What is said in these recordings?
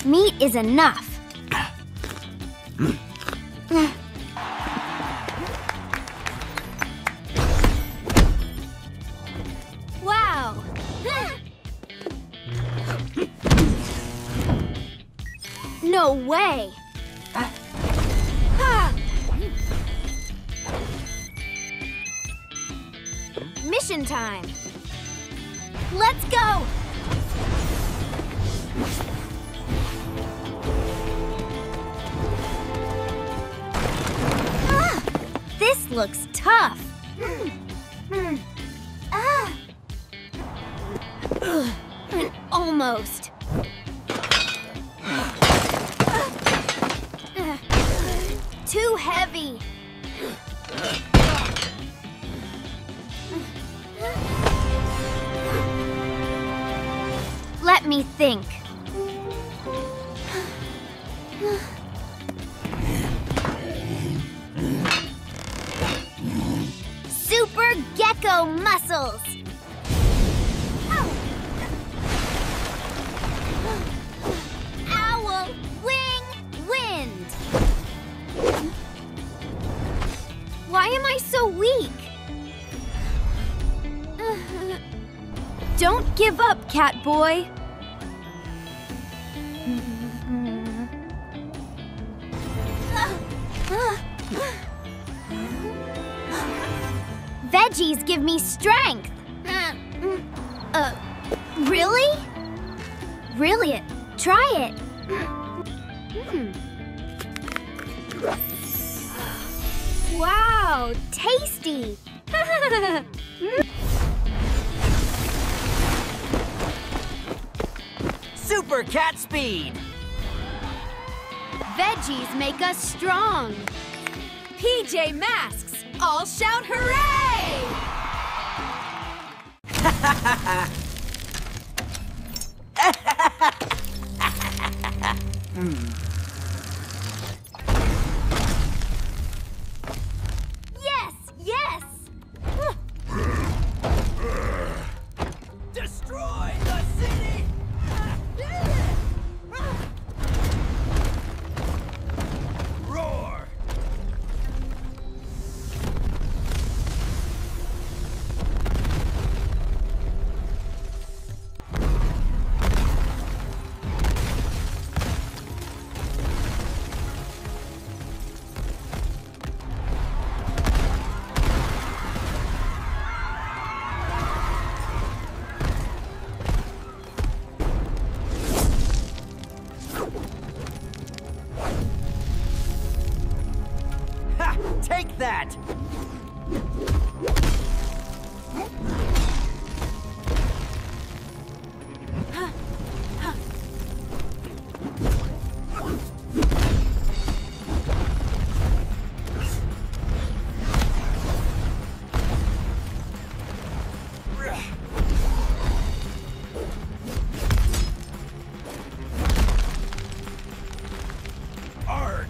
Meat is enough. Wow! No way! Mission time! Let's go! This looks tough. Almost. Too heavy. Let me think. Super Gekko muscles! Owl wing wind! Why am I so weak? Don't give up, Catboy. Veggies give me strength. Really? Really? Try it. Wow, tasty. Super cat speed! Veggies make us strong. PJmasks, all shout hooray! Yes, yes! Destroy the city! Roar! Ha! Take that! Arg!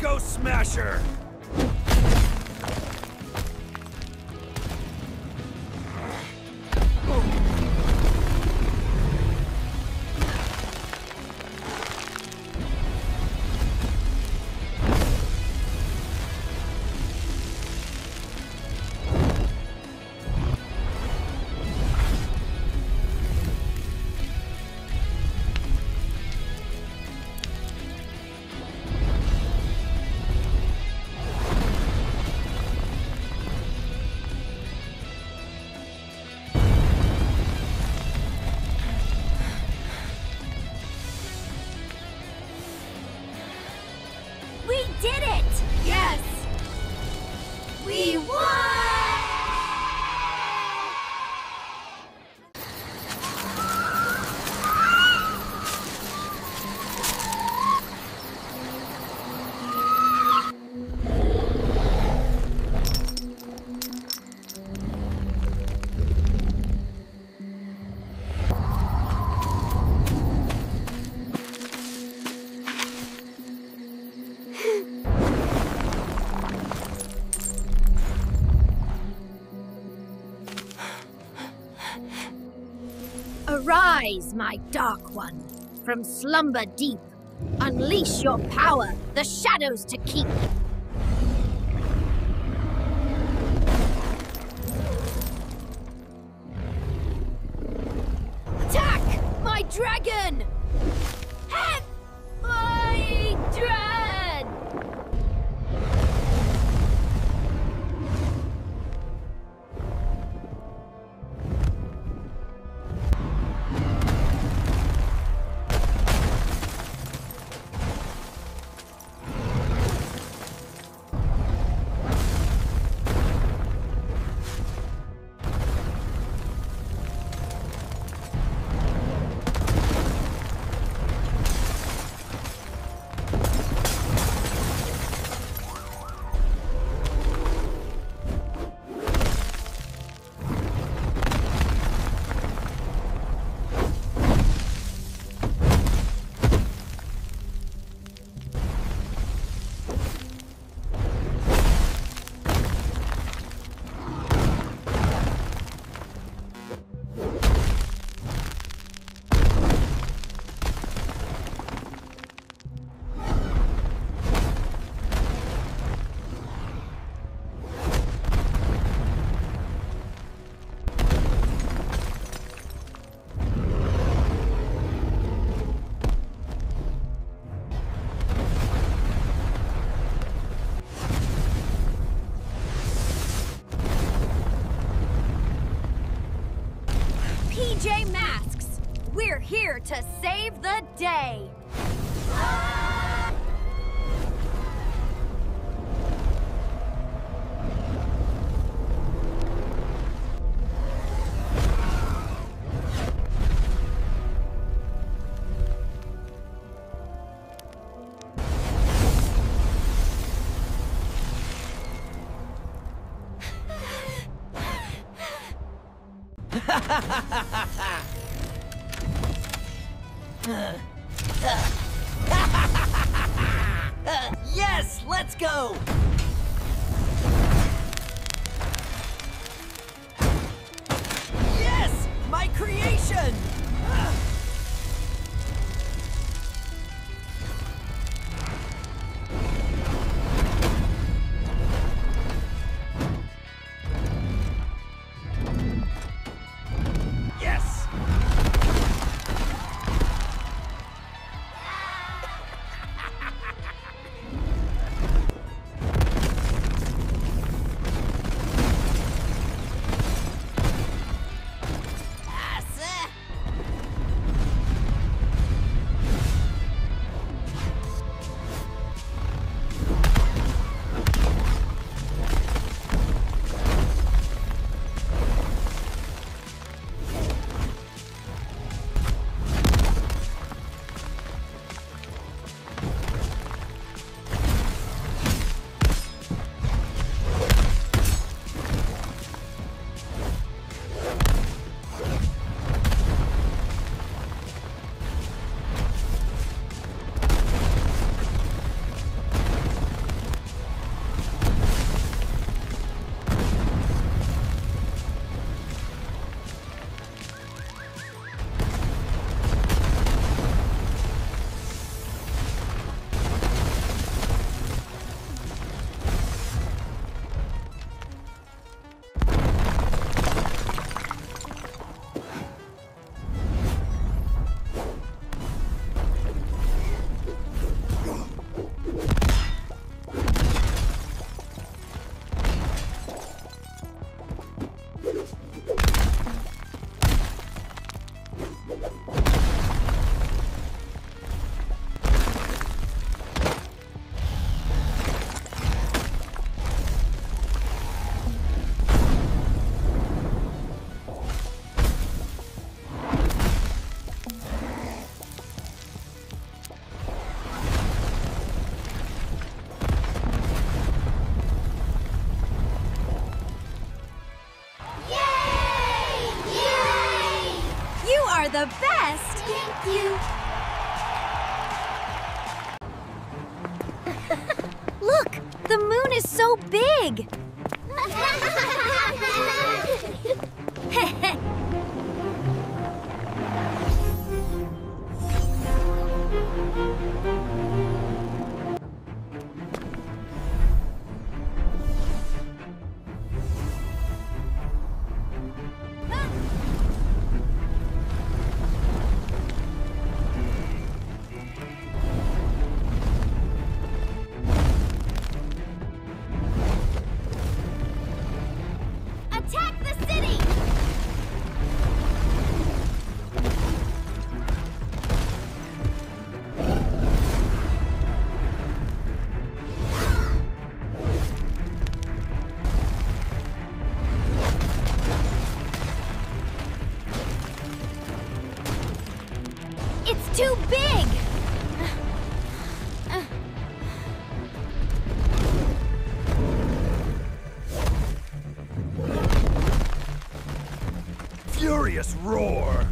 Gekko Smasher! We did it! Yes! We won! Arise, my Dark One, from slumber deep. Unleash your power, the shadows to keep. Attack, my dragon! Have my dragon! pjmasks, we're here to save the day. Yes, let's go! Yes, my creation! Yes! are the best! Thank you! Look! The moon is so big! Attack the city! It's too big! Furious roar!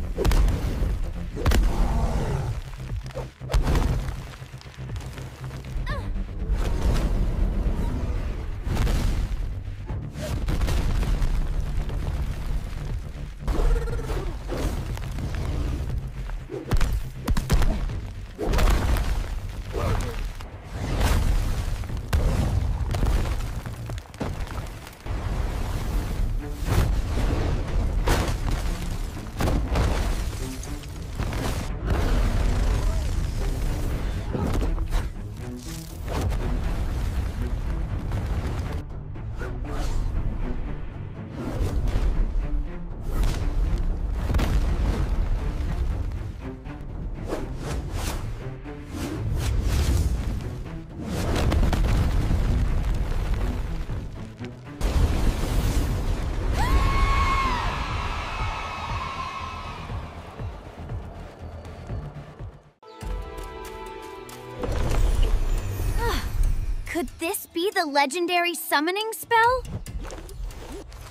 Could this be the legendary summoning spell?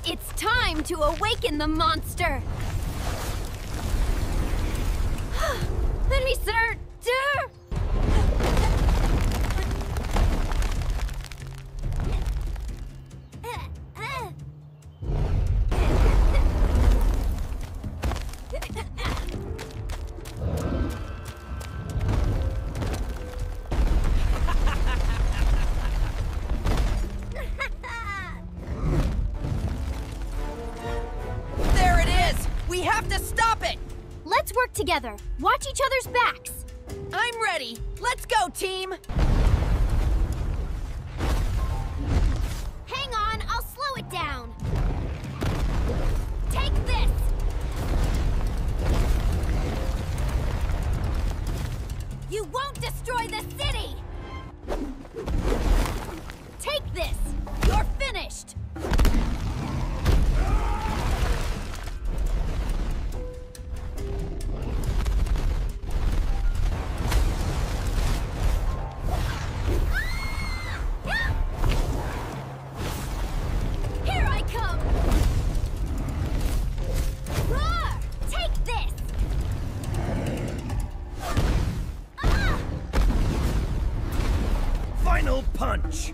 It's time to awaken the monster! Let me start! There it is! We have to stop it! Let's work together. Watch each other's backs. I'm ready! Let's go, team! Hang on, I'll slow it down. Take this! You won't destroy the city! Take this! You're finished! Here I come! Roar! Take this! Ah! Final punch!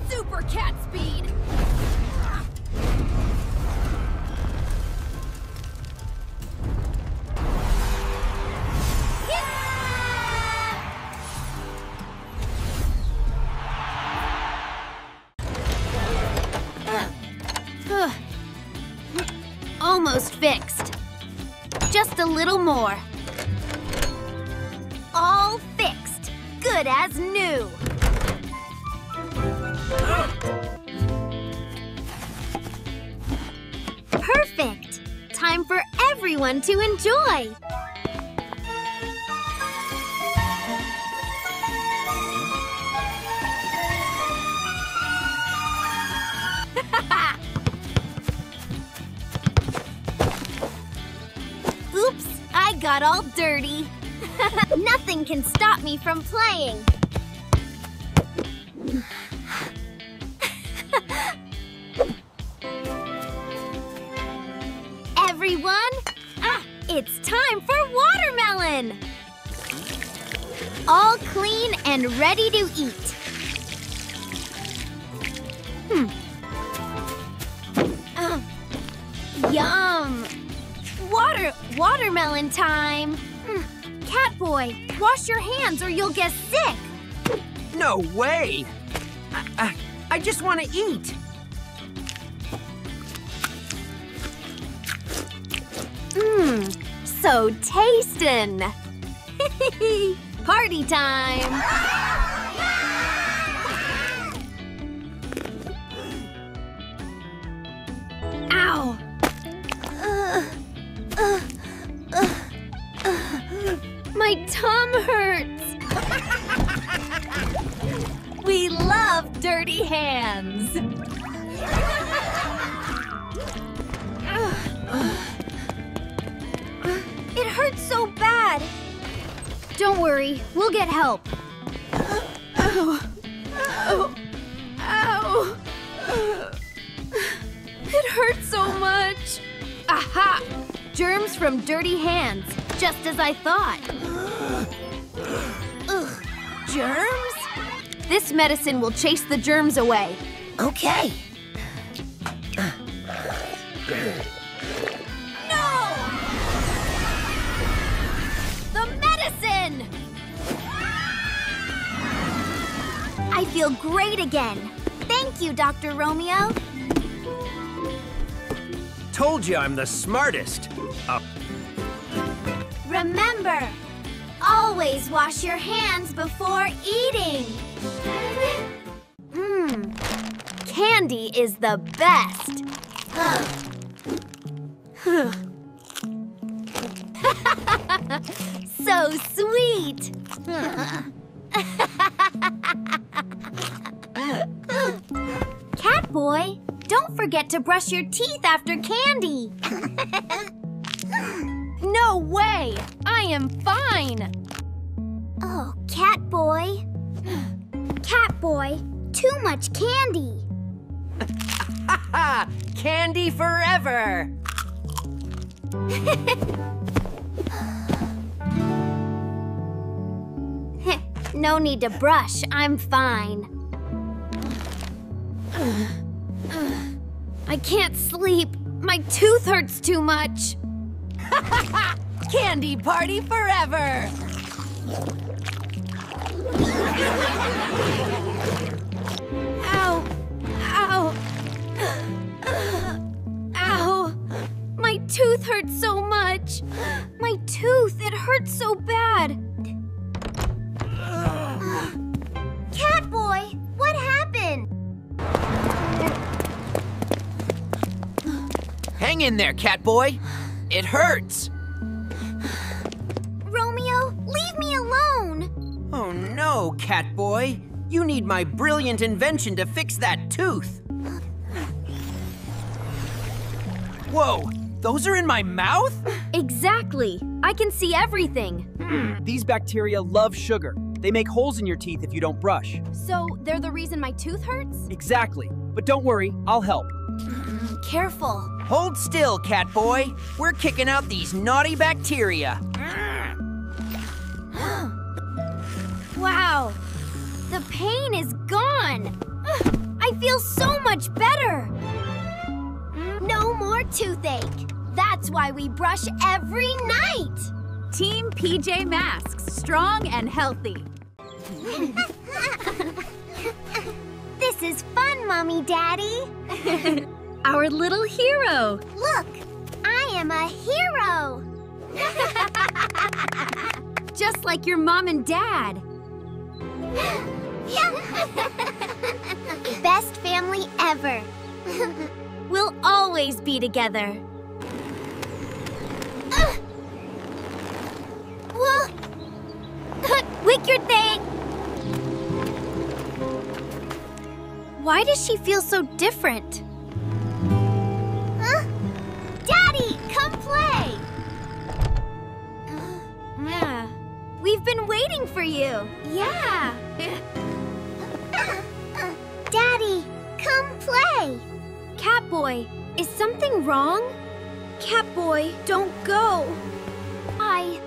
Super cat speed! Almost fixed. Just a little more. All fixed. Good as new. Perfect. Time for everyone to enjoy. got all dirty. Nothing can stop me from playing. Everyone, it's time for watermelon! All clean and ready to eat. Yum! Watermelon time! Catboy, wash your hands or you'll get sick! No way! I just want to eat. So tastin'! Party time! Ow! My tum hurts! We love dirty hands! It hurts so bad! Don't worry, we'll get help. Ow! It hurts so much! Aha! Germs from dirty hands, just as I thought. Germs? This medicine will chase the germs away. Okay. No! The medicine! I feel great again. Thank you, Dr. Romeo. Told you I'm the smartest. Remember, always wash your hands before eating. Candy is the best. So sweet. Catboy, don't forget to brush your teeth after candy. No way! I am fine! Oh, Catboy. Catboy, too much candy. Ha! Candy forever! No need to brush, I'm fine. I can't sleep. My tooth hurts too much. Candy party forever! Ow! Ow! Ow! My tooth hurts so much. My tooth, it hurts so bad. Catboy, what happened? Hang in there, Catboy. It hurts. Romeo, leave me alone. Oh no, Catboy. You need my brilliant invention to fix that tooth. Whoa, those are in my mouth? Exactly. I can see everything. These bacteria love sugar. They make holes in your teeth if you don't brush. So they're the reason my tooth hurts? Exactly. But don't worry, I'll help. Careful. Hold still, Catboy. We're kicking out these naughty bacteria. Wow, the pain is gone. I feel so much better. No more toothache. That's why we brush every night. Team PJ Masks, strong and healthy. This is fun, Mommy, Daddy. Our little hero. Look, I am a hero. Just like your mom and dad. Best family ever. We'll always be together. Whoa! Wicked thing! Why does she feel so different? Daddy, come play! We've been waiting for you. Yeah. Daddy, come play. Catboy, is something wrong? Catboy, don't go. I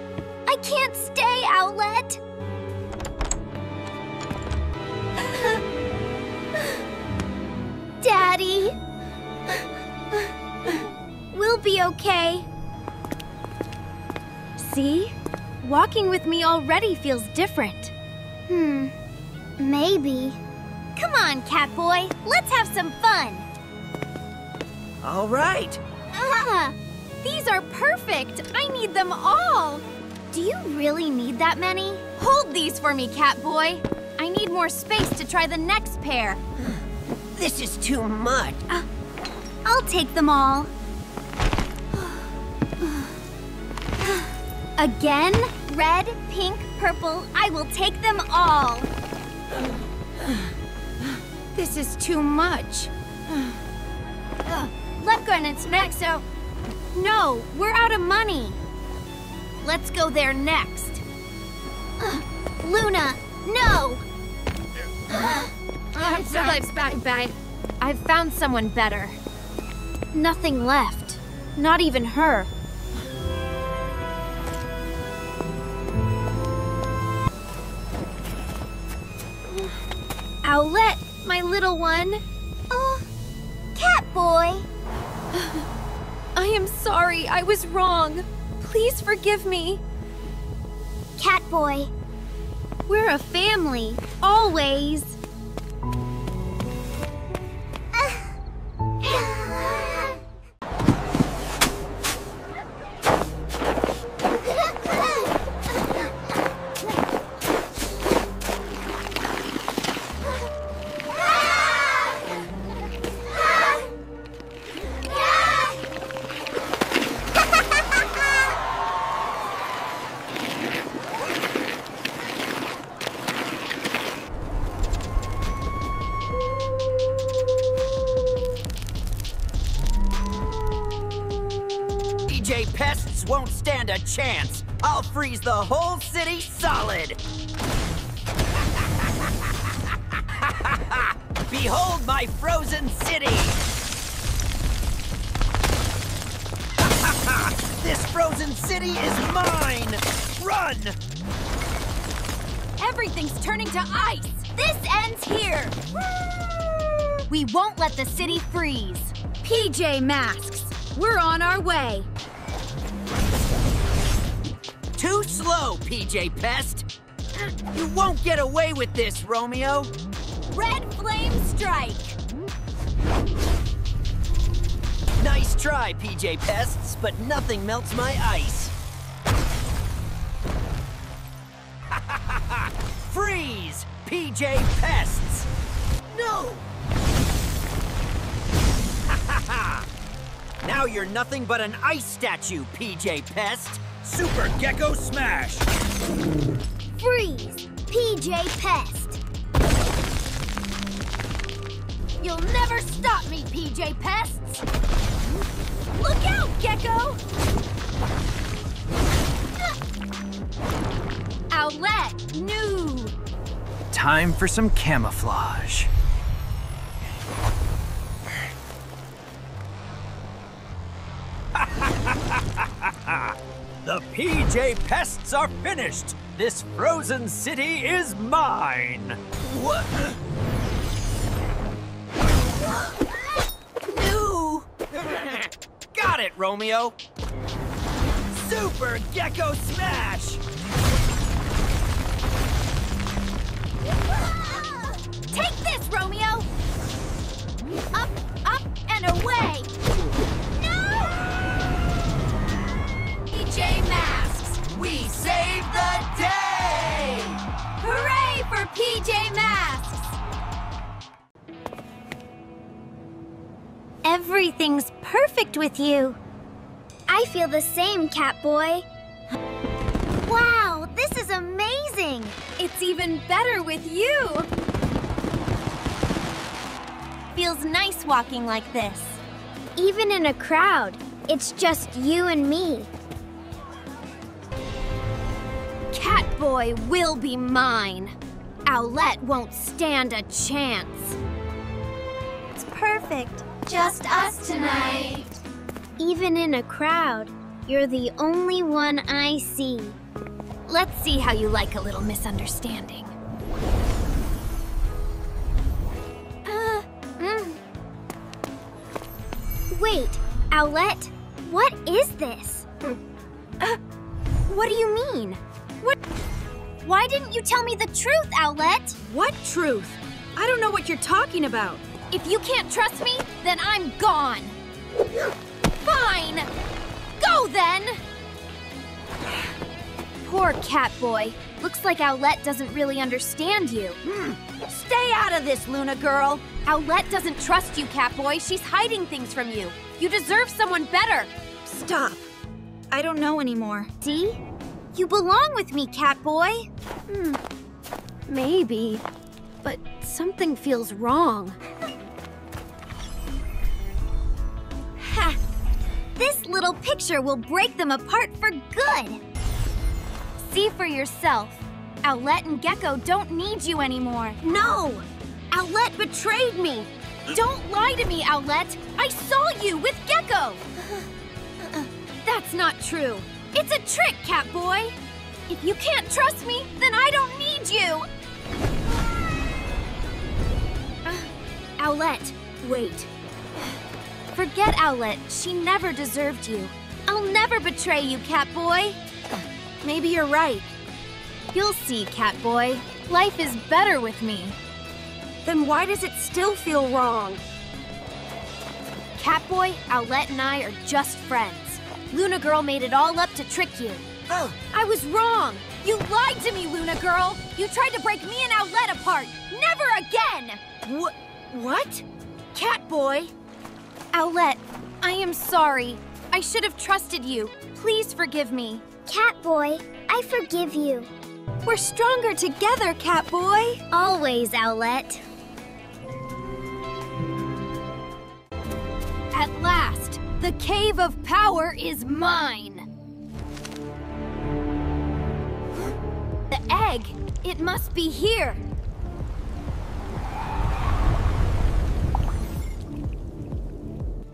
can't stay, Owlette. Daddy. We'll be okay. See? Walking with me already feels different. Maybe. Come on, Catboy. Let's have some fun. All right. These are perfect. I need them all. Do you really need that many? Hold these for me, Catboy. I need more space to try the next pair. This is too much. I'll take them all. Again? Red, pink, purple. I will take them all. This is too much. Leprechaun's next, so... No, we're out of money. Let's go there next. Luna, no! I've found someone better. Nothing left. Not even her. Owlette, my little one. Oh, Catboy. I am sorry, I was wrong. Please forgive me. Catboy. We're a family, always. PJ Pests won't stand a chance. I'll freeze the whole city solid. Behold my frozen city. This frozen city is mine. Run! Everything's turning to ice. This ends here. We won't let the city freeze. pjmasks, we're on our way. Too slow, PJ Pest. You won't get away with this, Romeo. Red flame strike. Nice try, PJ Pests, but nothing melts my ice. Freeze, PJ Pests! No! Now you're nothing but an ice statue, PJ Pest. Super Gekko Smash! Freeze, PJ Pest. You'll never stop me, PJ Pests! Look out, Gekko! Owlette, new! Time for some camouflage. The PJ Pests are finished! This frozen city is mine! What? New! Got it, Romeo! Super Gekko Smash! Take this, Romeo! Up, up, and away! No! pjmasks, we saved the day! Hooray for pjmasks! Everything's perfect with you. I feel the same, Catboy. Wow, this is amazing! It's even better with you! Feels nice walking like this. Even in a crowd, it's just you and me. Catboy! Catboy will be mine. Owlette won't stand a chance. It's perfect. Just us tonight. Even in a crowd, you're the only one I see. Let's see how you like a little misunderstanding. Wait, Owlette, what is this? What do you mean? What? Why didn't you tell me the truth, Owlette? What truth? I don't know what you're talking about. If you can't trust me, then I'm gone. Fine! Go then! Poor Catboy. Looks like Owlette doesn't really understand you. Stay out of this, Luna girl. Owlette doesn't trust you, Catboy. She's hiding things from you. You deserve someone better. Stop. I don't know anymore. See? You belong with me, Catboy. Maybe. But something feels wrong. Ha! This little picture will break them apart for good. See for yourself. Owlette and Gekko don't need you anymore. No! Owlette betrayed me! Don't lie to me, Owlette! I saw you with Gekko! That's not true. It's a trick, Catboy! If you can't trust me, then I don't need you! Owlette, wait. Forget Owlette. She never deserved you. I'll never betray you, Catboy. Maybe you're right. You'll see, Catboy. Life is better with me. Then why does it still feel wrong? Catboy, Owlette and I are just friends. Luna Girl made it all up to trick you. Oh. I was wrong. You lied to me, Luna Girl. You tried to break me and Owlette apart. Never again! What? Catboy. Owlette, I am sorry. I should have trusted you. Please forgive me. Catboy, I forgive you. We're stronger together, Catboy. Always, Owlette. At last, the Cave of Power is mine. The egg, it must be here.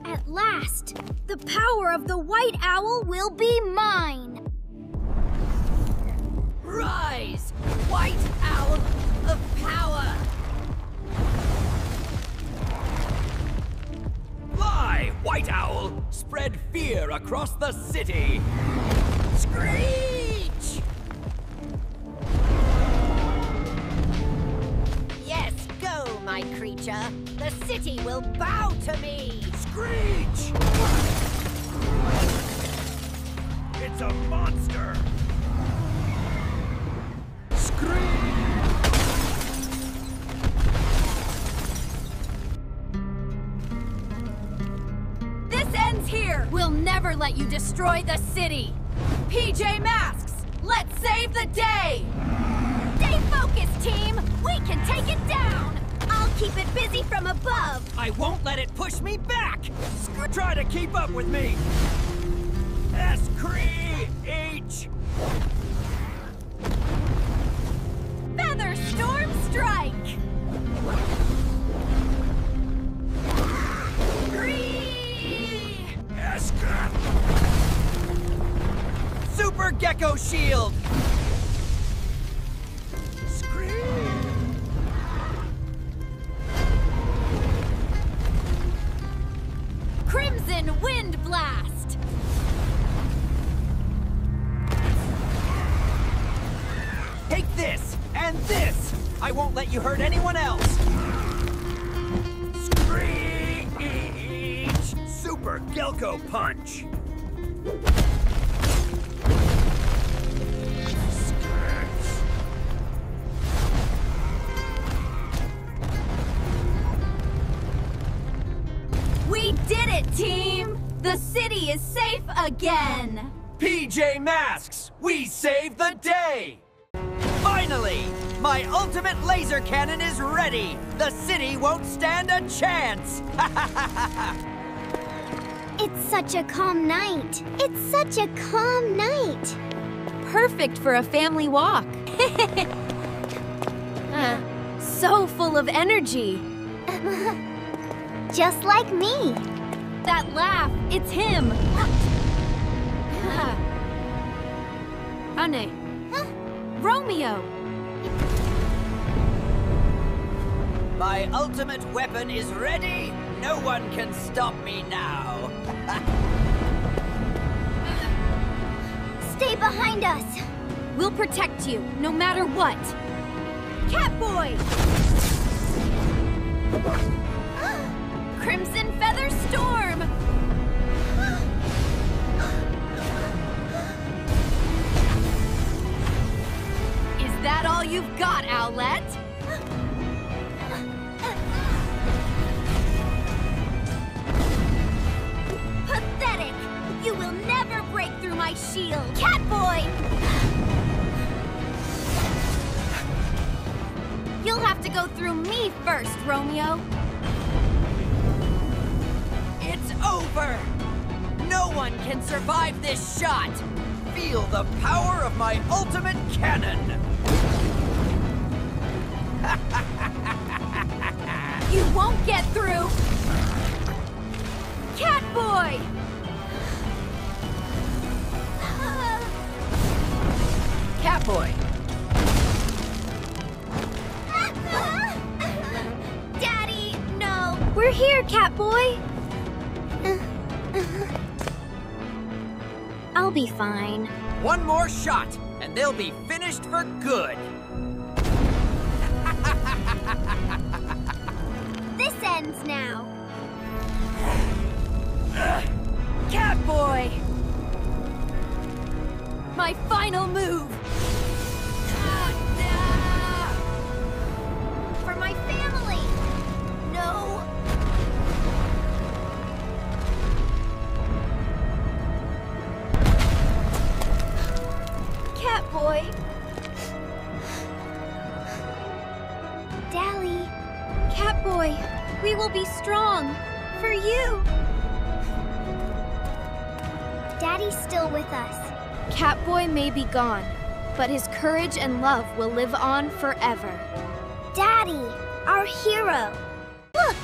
At last, the power of the White Owl will be mine. Rise, White Owl of Power! Fly, White Owl! Spread fear across the city! Screech! Yes, go, my creature. The city will bow to me. Screech! It's a monster! This ends here! We'll never let you destroy the city! pjmasks, let's save the day! Stay focused, team! We can take it down! I'll keep it busy from above! I won't let it push me back! Try to keep up with me! Screech! Feather Storm Strike! Super Gekko Shield! Crimson Wind Blast! Take this, and this! I won't let you hurt anyone else! Screech! Super Gelko Punch! We did it, team! The city is safe again! pjmasks, we saved the day! Finally! My ultimate laser cannon is ready! The city won't stand a chance! It's such a calm night. It's such a calm night. Perfect for a family walk. So full of energy. Just like me. That laugh, it's him. Anne. Romeo. My ultimate weapon is ready. No one can stop me now. Stay behind us. We'll protect you, no matter what. Catboy! Crimson Feather Storm! Is that all you've got, Owlette? Pathetic! You will never break through my shield! Catboy! You'll have to go through me first, Romeo. It's over! No one can survive this shot! Feel the power of my ultimate cannon! You won't get through! Catboy! Catboy! Daddy, no! We're here, Catboy! I'll be fine. One more shot, and they'll be finished for good! This ends now. Catboy! My final move! For my family! No! Catboy! Dally. Catboy, we will be strong. For you! Daddy's still with us. Catboy may be gone, but his courage and love will live on forever. Daddy, our hero. Look!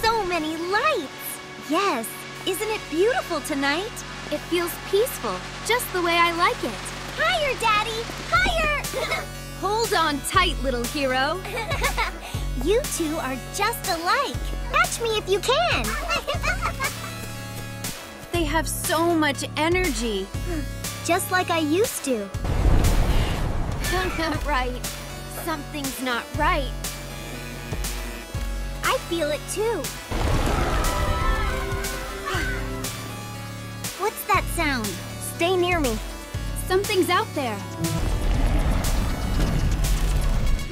So many lights! Yes, isn't it beautiful tonight? It feels peaceful, just the way I like it. Higher, Daddy! Higher! Hold on tight, little hero. You two are just alike. Catch me if you can. They have so much energy. Just like I used to. Right. Something's not right. I feel it too. What's that sound? Stay near me. Something's out there.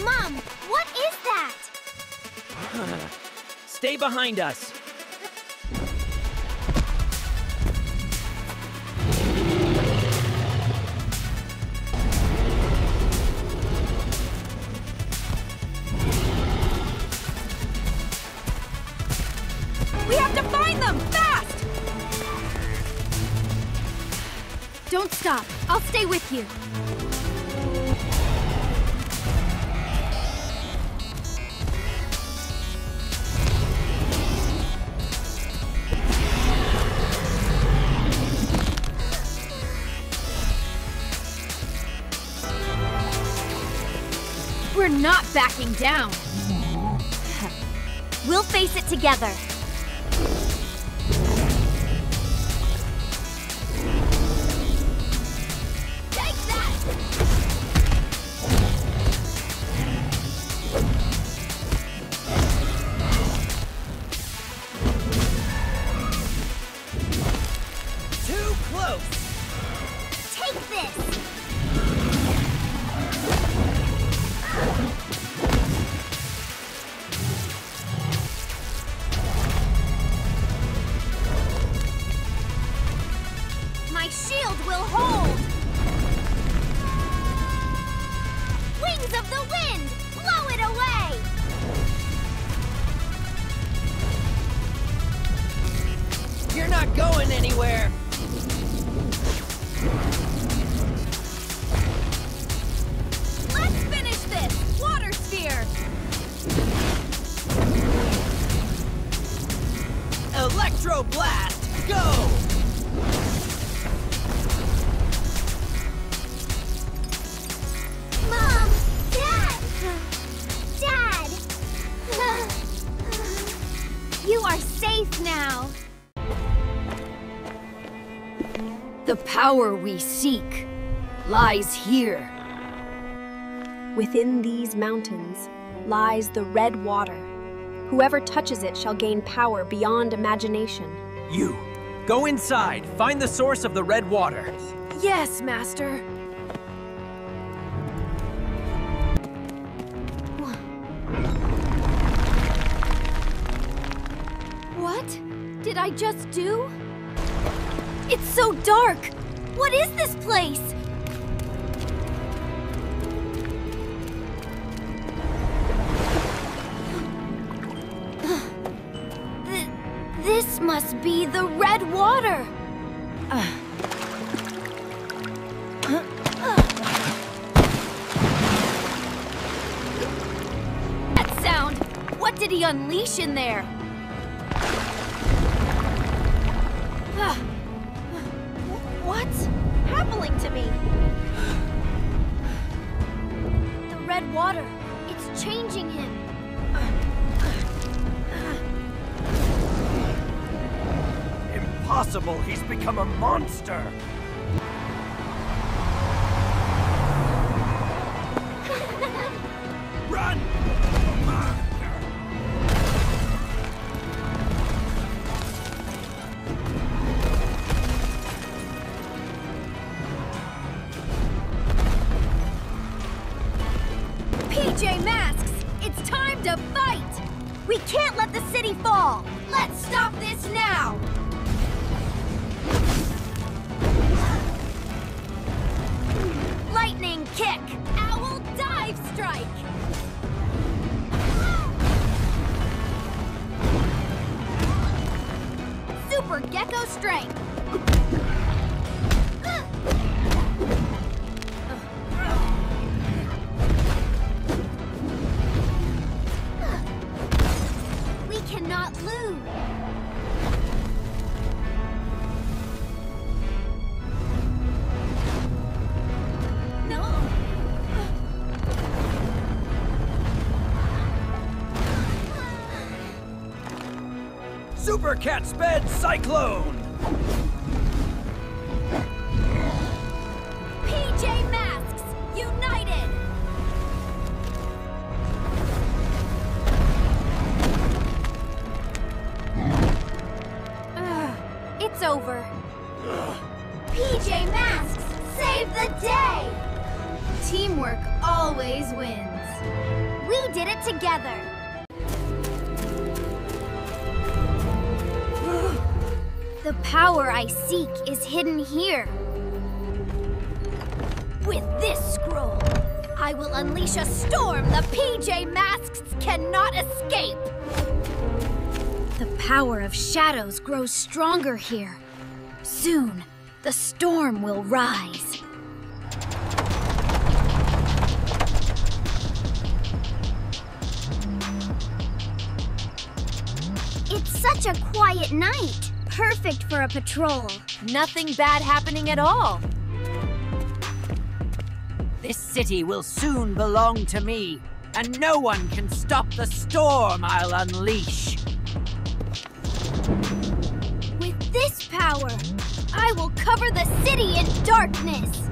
Mom, what is that? Stay behind us. We have to find them! Fast! Don't stop. I'll stay with you. We're not backing down. We'll face it together. Take that! Too close! Take this! Shadow Blast, go! Mom! Dad! Dad! You are safe now. The power we seek lies here. Within these mountains lies the red water. Whoever touches it shall gain power beyond imagination. You, go inside. Find the source of the red water. Yes, Master. What did I just do? It's so dark! What is this place? This must be the red water! That sound! What did he unleash in there? What's happening to me? The red water, it's changing him. Impossible, he's become a monster. Run! pjmasks, it's time to fight! We can't let the city fall! Let's stop this now! Lightning kick! Owl dive strike! Super gekko strength! We cannot lose! Super Cat Sped Cyclone! pjmasks, united! It's over. pjmasks, save the day! Teamwork always wins. We did it together. The power I seek is hidden here. With this scroll, I will unleash a storm the pjmasks cannot escape. The power of shadows grows stronger here. Soon, the storm will rise. It's such a quiet night. Perfect for a patrol. Nothing bad happening at all. This city will soon belong to me, and no one can stop the storm I'll unleash. With this power, I will cover the city in darkness.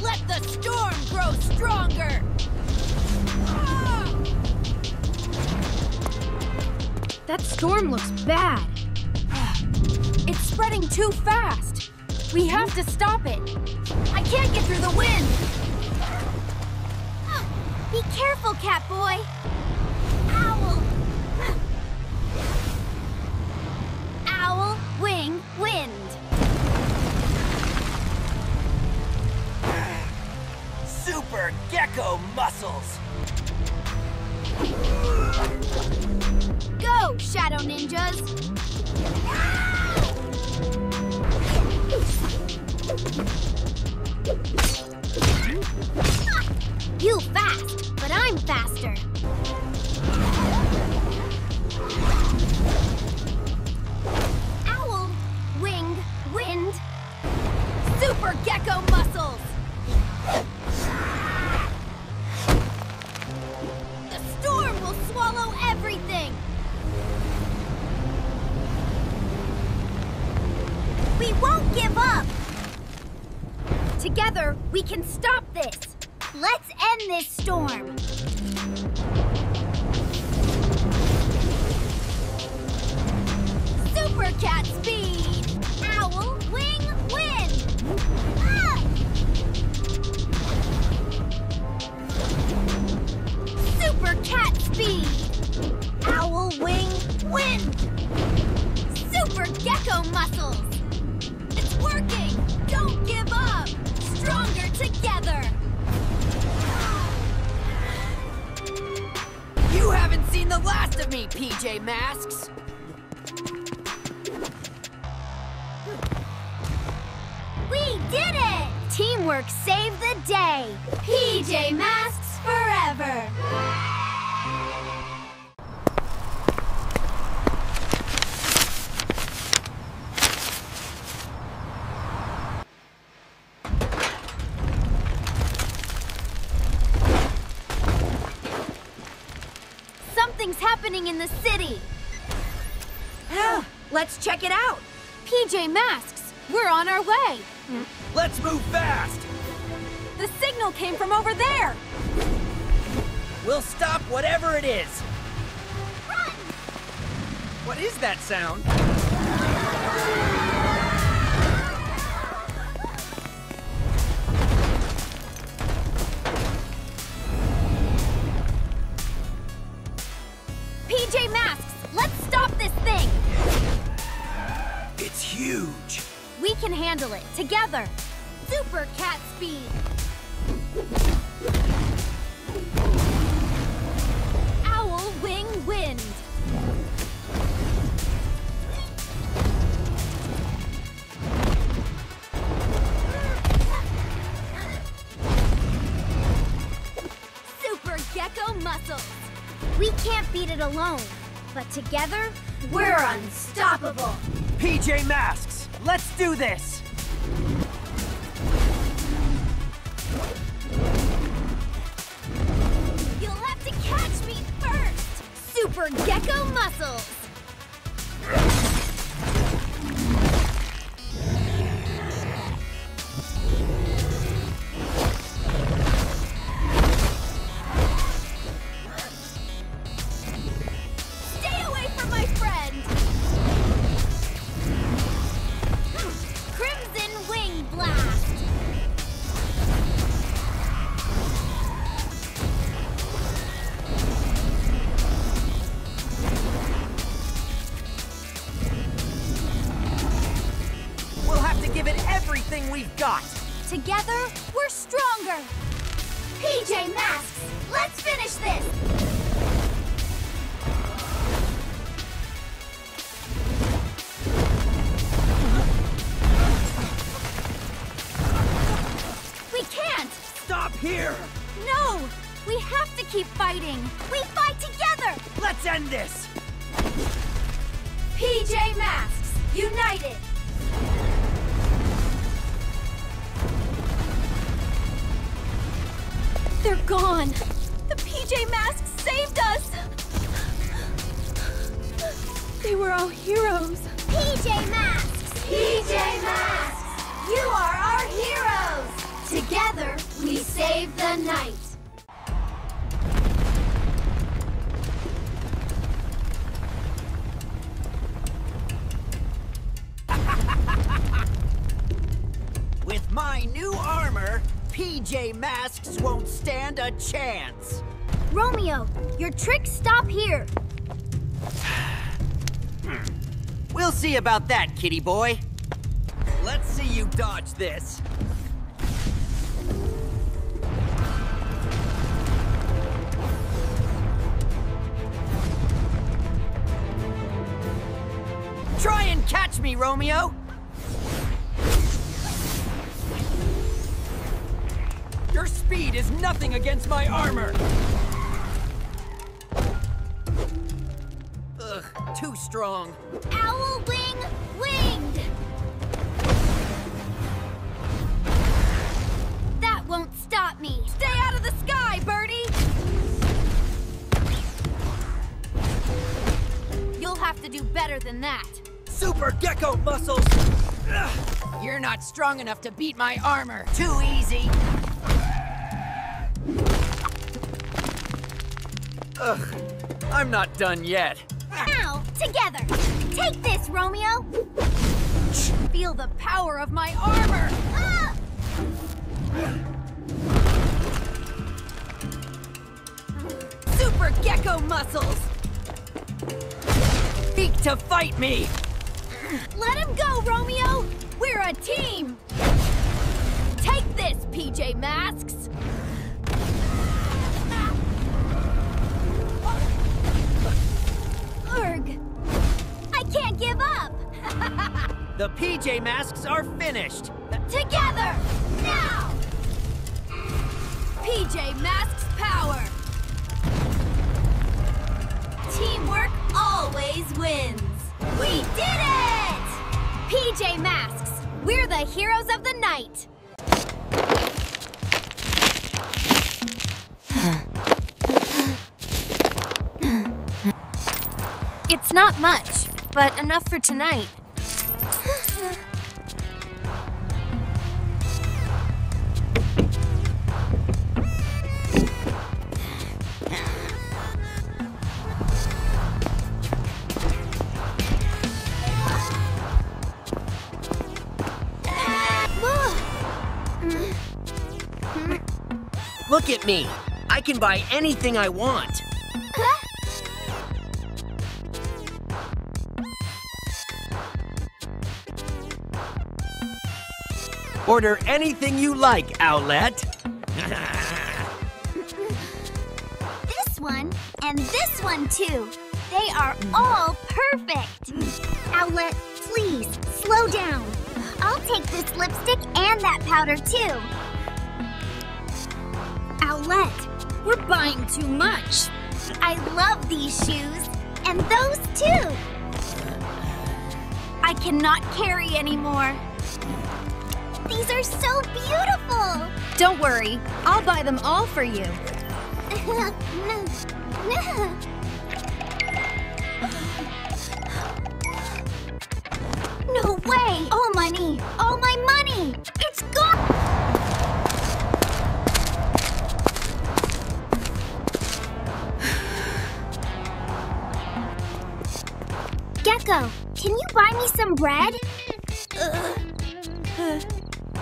Let the storm grow stronger. That storm looks bad. It's spreading too fast. We have to stop it. I can't get through the wind. Be careful, Catboy. Owl. Owl, wing, wind. Super Gekko muscles! Go, Shadow Ninjas! You fast, but I'm faster. gekko muscles! The storm will swallow everything! We won't give up! Together, we can stop this! Let's end this storm! Super cat speed! Owl, wing, wind! Ah! Super cat speed! Owl, wing, wind! Super gekko muscles! It's working! Don't give up! Stronger together! You haven't seen the last of me, PJ Masks! We did it! Teamwork saved the day! PJ Masks forever! Something's happening in the city! Let's check it out! PJ Masks, we're on our way! Let's move fast! The signal came from over there! We'll stop whatever it is! Run! What is that sound? PJ Masks, let's stop this thing! It's huge! We can handle it together! Super cat speed! Owl wing wind! Super gekko muscles! We can't beat it alone, but together, we're unstoppable! PJ Masks, let's do this! You'll have to catch me first! Super gekko muscles! Stay away from my friend! Crimson wing blast! We'll have to give it everything we've got! Together, we're stronger! PJ Masks, let's finish this! We can't! Stop here! No! We have to keep fighting! We fight together! Let's end this! PJ Masks, united! They're gone! The PJ Masks saved us! They were our heroes! PJ Masks! PJ Masks! You are our heroes! Together, we save the night! With my new armor, PJ Masks won't stand a chance! Romeo, your tricks stop here! We'll see about that, kitty boy. Let's see you dodge this. Try and catch me, Romeo! Your speed is nothing against my armor! Ugh, too strong. Owl wing winged! than that. Super Gekko muscles! Ugh. You're not strong enough to beat my armor. Too easy. Ugh, I'm not done yet. Now, together. Take this, Romeo. Feel the power of my armor! Ah! Super Gekko muscles! Seek to fight me! Let him go, Romeo! We're a team! Take this, pjmasks! Urgh. I can't give up. The pjmasks are finished. Together! Now! pjmasks power! Teamwork always wins. We did it! pjmasks, we're the heroes of the night! It's not much, but enough for tonight. Look at me! I can buy anything I want! Order anything you like, Owlette. This one and this one too. They are all perfect. Owlette, please slow down. I'll take this lipstick and that powder too. Owlette, we're buying too much. I love these shoes and those too. I cannot carry anymore. These are so beautiful. Don't worry, I'll buy them all for you. No way! All money! All my money! It's gone! Gekko, can you buy me some bread?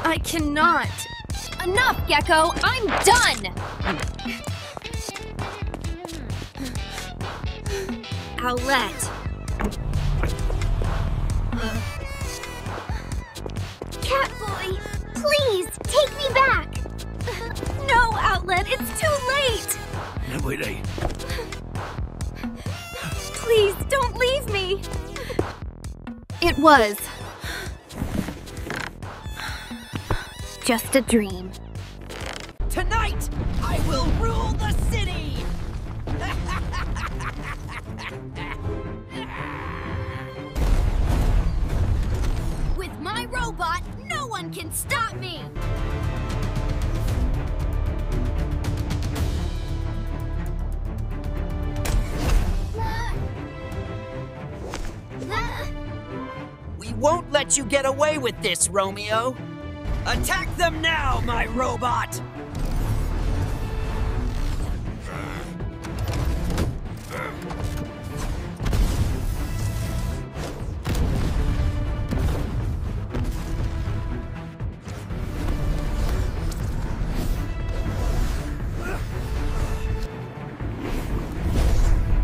I cannot. Enough, Gekko! I'm done! Owlette. Catboy, please, take me back! No, Owlette, it's too late! Please, don't leave me! It was just a dream. Tonight, I will rule the city! With my robot, no one can stop me! We won't let you get away with this, Romeo! Attack them now, my robot!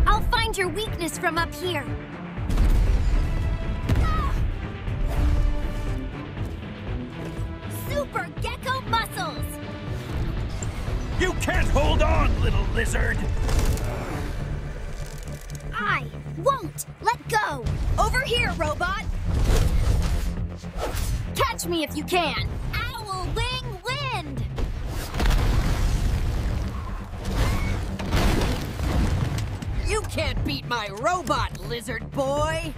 I'll find your weakness from up here. Super Gekko muscles! You can't hold on, little lizard. I won't let go! Over here, robot! Catch me if you can! Owl wing wind! You can't beat my robot, lizard boy!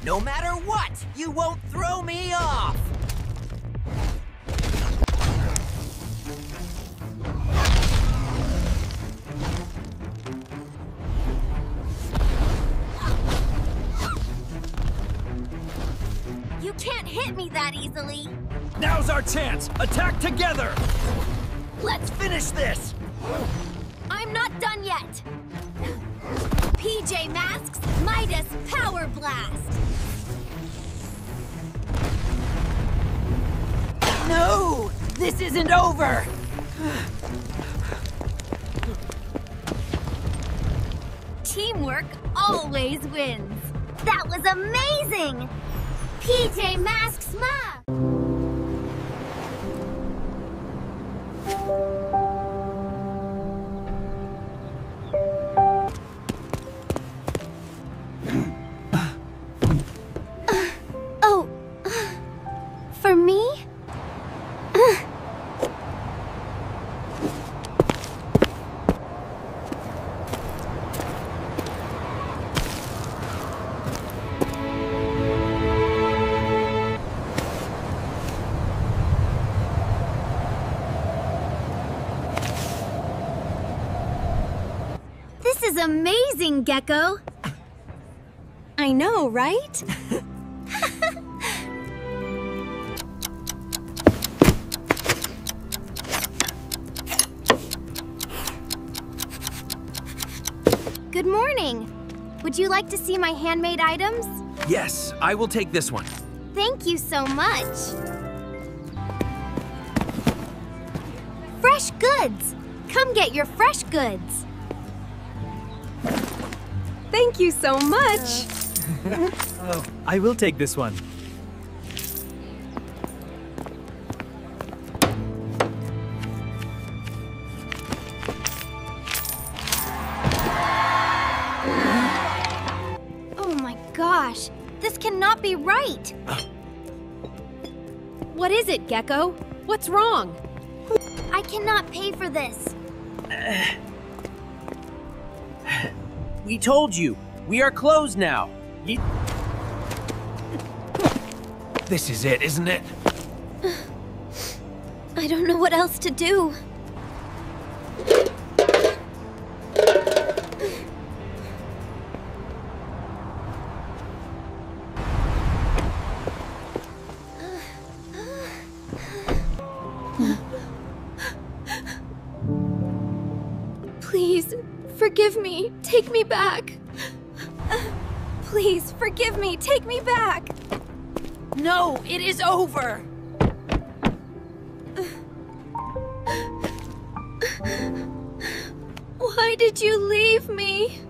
No matter what, you won't throw me off! me that easily. Now's our chance! Attack together! Let's finish this! I'm not done yet! PJ Masks, Midas Power Blast! No! This isn't over! Teamwork always wins! That was amazing! PJ Masks Ma! Oh, for me? This is amazing, Gekko! I know, right? Good morning! Would you like to see my handmade items? Yes, I will take this one. Thank you so much! Fresh goods! Come get your fresh goods! Thank you so much. Oh, I will take this one. Oh my gosh! This cannot be right! What is it, Gekko? What's wrong? I cannot pay for this! We told you, we are closed now. This is it, isn't it? I don't know what else to do. Please, forgive me. Take me back. Please, forgive me. Take me back. No, it is over! Why did you leave me?